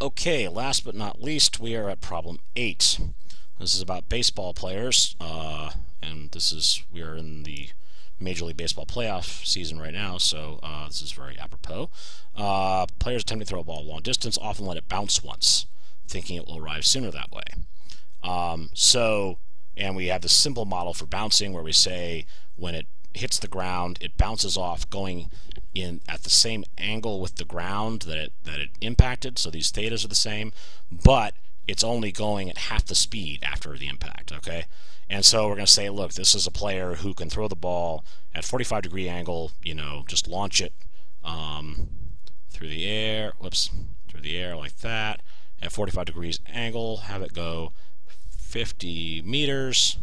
Okay, last but not least, we are at problem 8. This is about baseball players, and we are in the Major League Baseball playoff season right now, so this is very apropos. Players attempting to throw a ball a long distance often let it bounce once, thinking it will arrive sooner that way. And we have this simple model for bouncing where we say when it hits the ground, it bounces off going in at the same angle with the ground that it impacted, so these thetas are the same, but it's only going at half the speed after the impact, okay? And so we're going to say, look, this is a player who can throw the ball at 45-degree angle, just launch it through the air, through the air like that, at 45 degrees angle, have it go 50 meters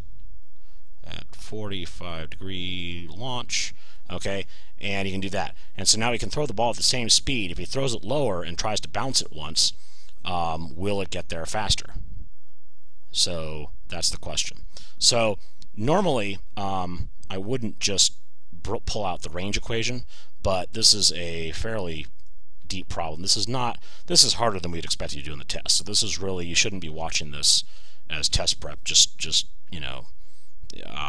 at 45-degree launch, okay, and he can do that. And so now he can throw the ball at the same speed. If he throws it lower and tries to bounce it once, will it get there faster? So that's the question. So normally I wouldn't just pull out the range equation, but this is a fairly deep problem. This is harder than we'd expect you to do in the test. So this is really, you shouldn't be watching this as test prep, just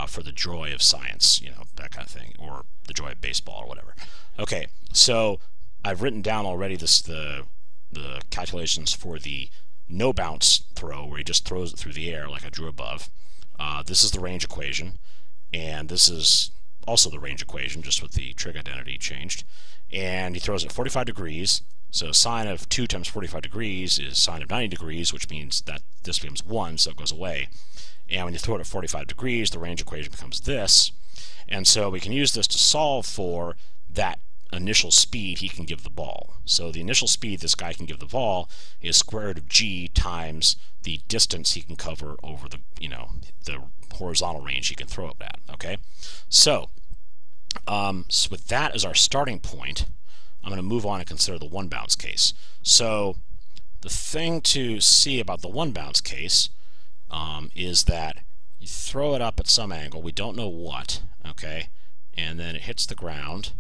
for the joy of science, that kind of thing, or the joy of baseball or whatever. Okay, so I've written down already the calculations for the no bounce throw, where he just throws it through the air like I drew above. This is the range equation, and this is also the range equation, just with the trig identity changed. And he throws it 45 degrees, so sine of 2 times 45 degrees is sine of 90 degrees, which means that this becomes 1, so it goes away. And when you throw it at 45 degrees, the range equation becomes this. And so we can use this to solve for that initial speed he can give the ball. So the initial speed this guy can give the ball is square root of g times the distance he can cover over the horizontal range he can throw it at. Okay, so with that as our starting point, I'm going to move on and consider the one bounce case. So the thing to see about the one bounce case is that you throw it up at some angle, we don't know what, okay, and then it hits the ground.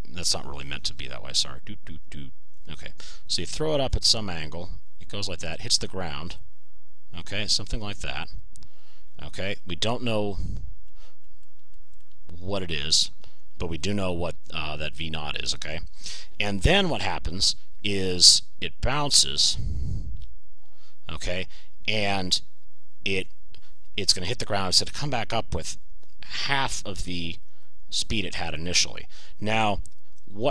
That's not really meant to be that way, sorry. Okay, so you throw it up at some angle, it goes like that, hits the ground, okay, something like that. Okay, we don't know what it is, but we do know what that V naught is, okay? And then what happens is it bounces, okay, and it's going to hit the ground. It's going to come back up with half of the speed it had initially. Now,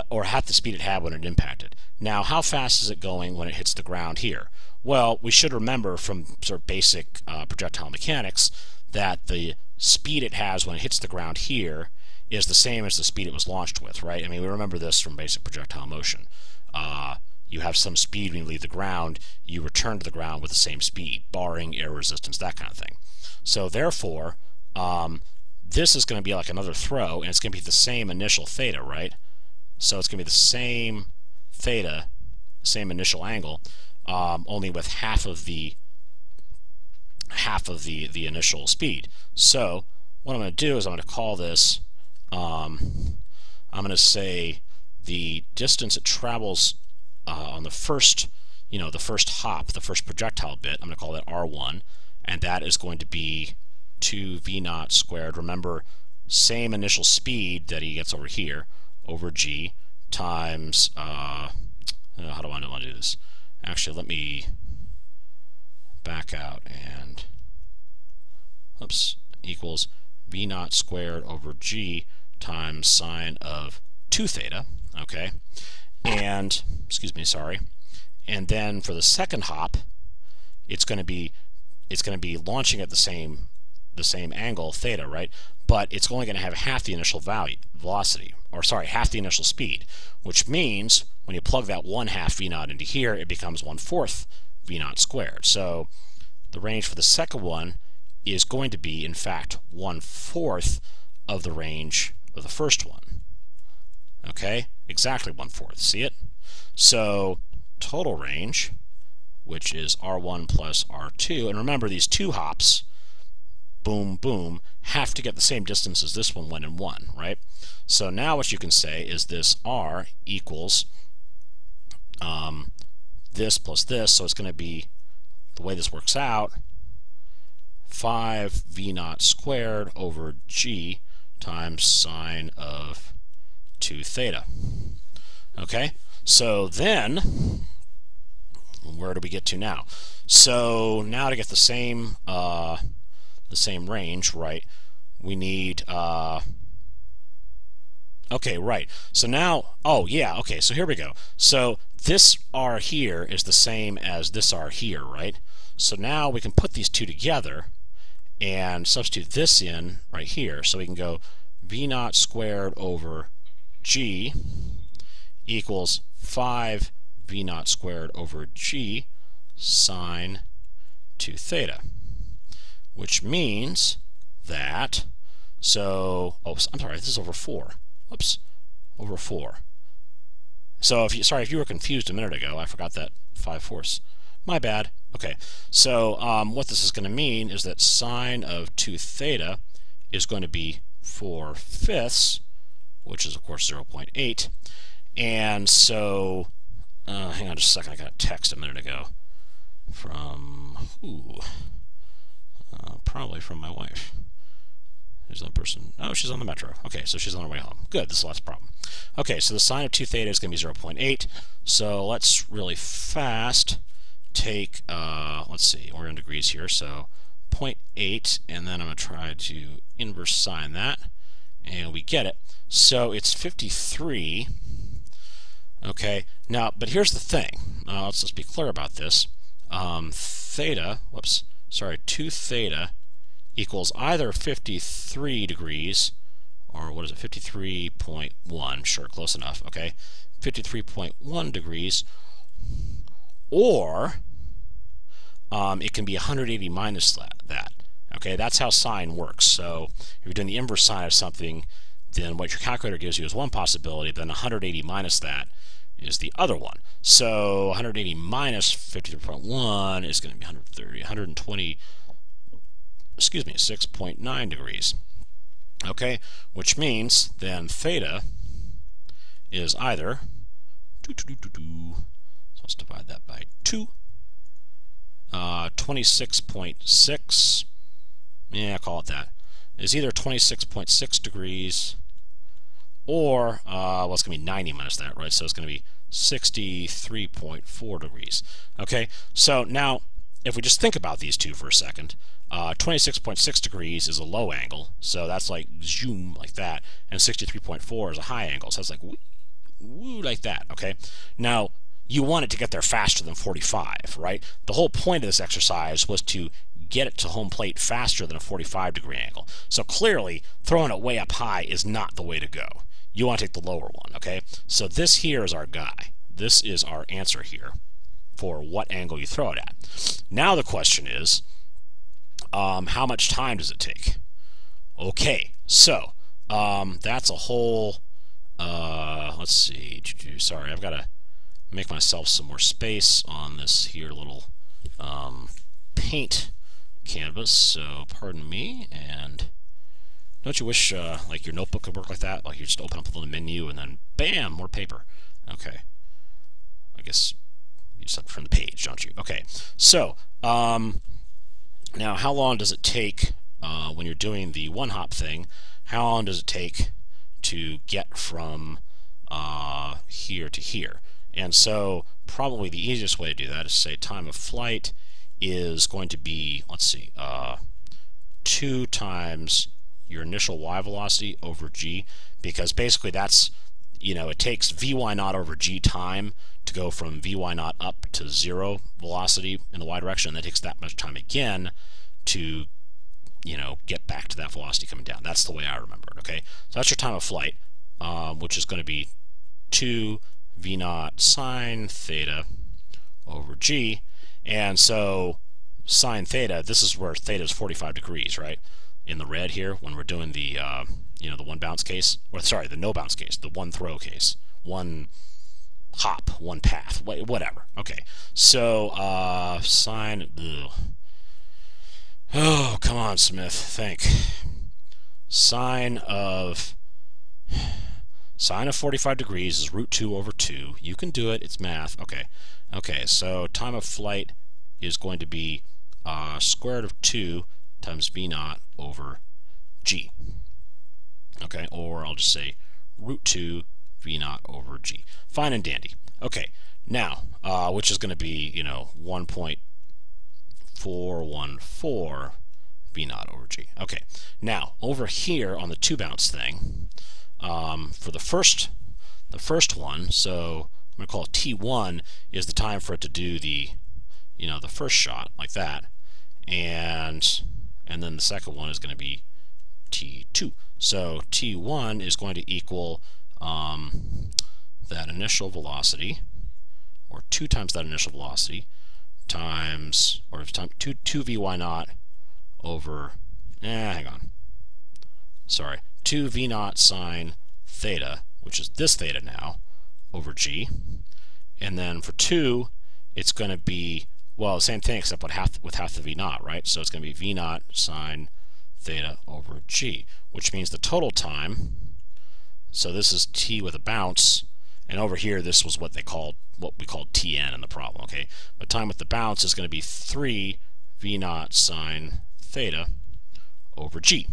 or half the speed it had when it impacted. Now, how fast is it going when it hits the ground here? Well, we should remember from sort of basic projectile mechanics that the speed it has when it hits the ground here is the same as the speed it was launched with, right? I mean, we remember this from basic projectile motion. You have some speed when you leave the ground, you return to the ground with the same speed, barring air resistance, that kind of thing. So therefore, this is going to be like another throw, and it's going to be the same initial theta, right? So it's going to be the same theta, same initial angle, only with half of the initial speed. So what I'm going to do is I'm going to call this, I'm going to say the distance it travels on the first, the first hop, the first projectile bit, I'm going to call that R1, and that is going to be 2 V naught squared. Remember, same initial speed that he gets over here, over G, times, how do I want to do this? Actually, let me back out and, equals V naught squared over G times sine of 2 theta, okay? And, and then for the second hop, it's going to be launching at the same angle, theta, right? But it's only going to have half the initial half the initial speed, which means when you plug that 1/2 V naught into here, it becomes 1/4 V naught squared. So the range for the second one is going to be, in fact, 1/4 of the range of the first one. Okay, exactly 1/4. See it? So total range, which is R1 plus R2, and remember these two hops, boom, boom, have to get the same distance as this one went in one, right? So now what you can say is this R equals this plus this, so it's going to be, the way this works out, 5 v naught squared over g times sine of 2 theta. Okay, so then where do we get to now? So now to get the same range, right? We need okay, right. So now, oh yeah, okay. So here we go. So this r here is the same as this r here, right? So now we can put these two together and substitute this in right here. So we can go v naught squared over g equals 5 v naught squared over g sine 2 theta, which means that, so, oh, I'm sorry, this is over 4. Whoops, over 4. So if you were confused a minute ago, I forgot that 5/4. My bad. Okay, so what this is going to mean is that sine of 2 theta is going to be 4/5, which is of course 0.8. And so, hang on just a second, I got a text a minute ago from, probably from my wife. Who's that person? Oh, she's on the metro. Okay, so she's on her way home. Good, this is the last problem. Okay, so the sine of 2 theta is going to be 0.8. So let's really fast take, let's see, we're in degrees here, so 0.8, and then I'm going to try to inverse sine that, and we get it. So it's 53. Okay, now, but here's the thing. Let's just be clear about this. 2 theta equals either 53 degrees, or what is it, 53.1, sure, close enough, okay, 53.1 degrees, or it can be 180 minus that, okay, that's how sine works. So if you're doing the inverse sine of something, then what your calculator gives you is one possibility, then 180 minus that is the other one. So 180 minus 53.1 is going to be 120, excuse me, 6.9 degrees. Okay, which means then theta is either, so let's divide that by 2, 26.6, yeah, call it that, is either 26.6 degrees or, well, it's going to be 90 minus that, right? So it's going to be 63.4 degrees. Okay, so now if we just think about these two for a second, 26.6 degrees is a low angle, so that's like zoom like that, and 63.4 is a high angle, so it's like woo like that, okay? Now, you want it to get there faster than 45, right? The whole point of this exercise was to get it to home plate faster than a 45-degree angle. So clearly, throwing it way up high is not the way to go. You want to take the lower one, okay? So this here is our guy. This is our answer here for what angle you throw it at. Now the question is, how much time does it take? Okay, so that's a whole, let's see, sorry, I've got to make myself some more space on this here little paint canvas, so pardon me. And don't you wish like your notebook could work like that? Like you just open up a little menu and then bam, more paper. Okay, I guess you just have to turn the page, don't you? Okay, so now how long does it take when you're doing the one-hop thing? How long does it take to get from here to here? And so probably the easiest way to do that is say time of flight is going to be, let's see, 2 times your initial y velocity over g, because basically that's, you know, it takes vy naught over g time to go from vy naught up to 0 velocity in the y direction, and that takes that much time again to, you know, get back to that velocity coming down. That's the way I remember it, okay? So that's your time of flight, which is going to be 2 v naught sine theta over g. And so sine theta, this is where theta is 45 degrees, right? In the red here, when we're doing the, you know, the one bounce case, or sorry, the no bounce case, the one throw case, one hop, one path, whatever. Okay, so sine, oh, come on, Smith, think. Sine of Sine of 45 degrees is root 2 over 2. You can do it. It's math. Okay, so time of flight is going to be square root of 2 times v naught over g. Okay, or I'll just say root 2 v naught over g. Fine and dandy. Okay, now, which is going to be, 1.414 v naught over g. Okay, now, over here on the 2 bounce thing, for the first one, so I'm going to call it T1 is the time for it to do the, the first shot, like that, and then the second one is going to be T2. So T1 is going to equal that initial velocity, or 2 times that initial velocity, times, or 2 Vy naught over, hang on, sorry, 2 V naught sine theta, which is this theta now, over g. And then for 2, it's going to be, well, the same thing except with half the V naught, right? So it's going to be V naught sine theta over g, which means the total time, so this is t with a bounce, and over here this was what we called Tn in the problem, okay? But time with the bounce is going to be 3 V naught sine theta over g.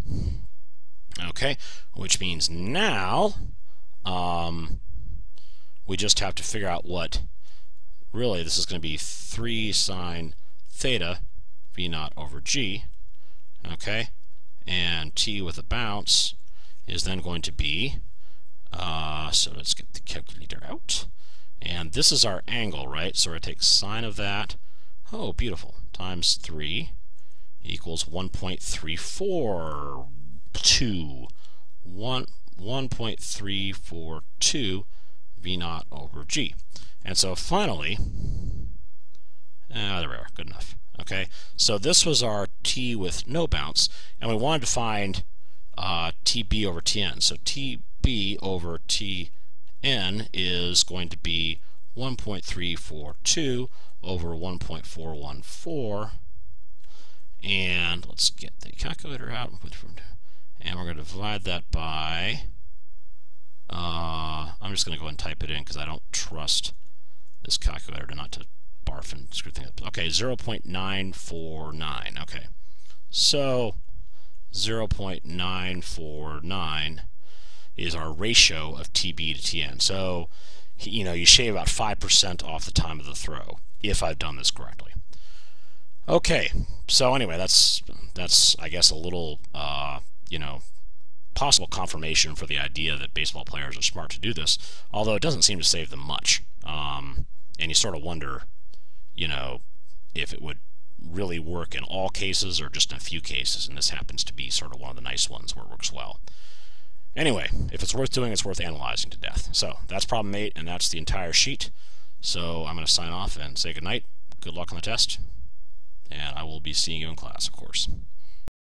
Okay, which means now we just have to figure out what, really this is going to be 3 sine theta v naught over g, okay, and t with a bounce is then going to be, so let's get the calculator out, and this is our angle, right? So we're going to take sine of that, oh beautiful, times 3 equals 1.342 1.342 v naught over g. And so finally, there we are, good enough. Okay, so this was our t with no bounce, and we wanted to find tb over tn. So tb over tn is going to be 1.342 over 1.414, and let's get the calculator out, and we're going to divide that by, I'm just going to go ahead and type it in because I don't trust this calculator not to barf and screw things up. Okay, 0.949. Okay, so 0.949 is our ratio of TB to TN. So, you shave about 5% off the time of the throw, if I've done this correctly. Okay, so anyway, that's I guess a little, possible confirmation for the idea that baseball players are smart to do this, although it doesn't seem to save them much. And you sort of wonder, if it would really work in all cases or just in a few cases, and this happens to be sort of one of the nice ones where it works well. Anyway, if it's worth doing, it's worth analyzing to death. So that's problem 8, and that's the entire sheet. So I'm going to sign off and say goodnight. Good luck on the test, and I will be seeing you in class, of course.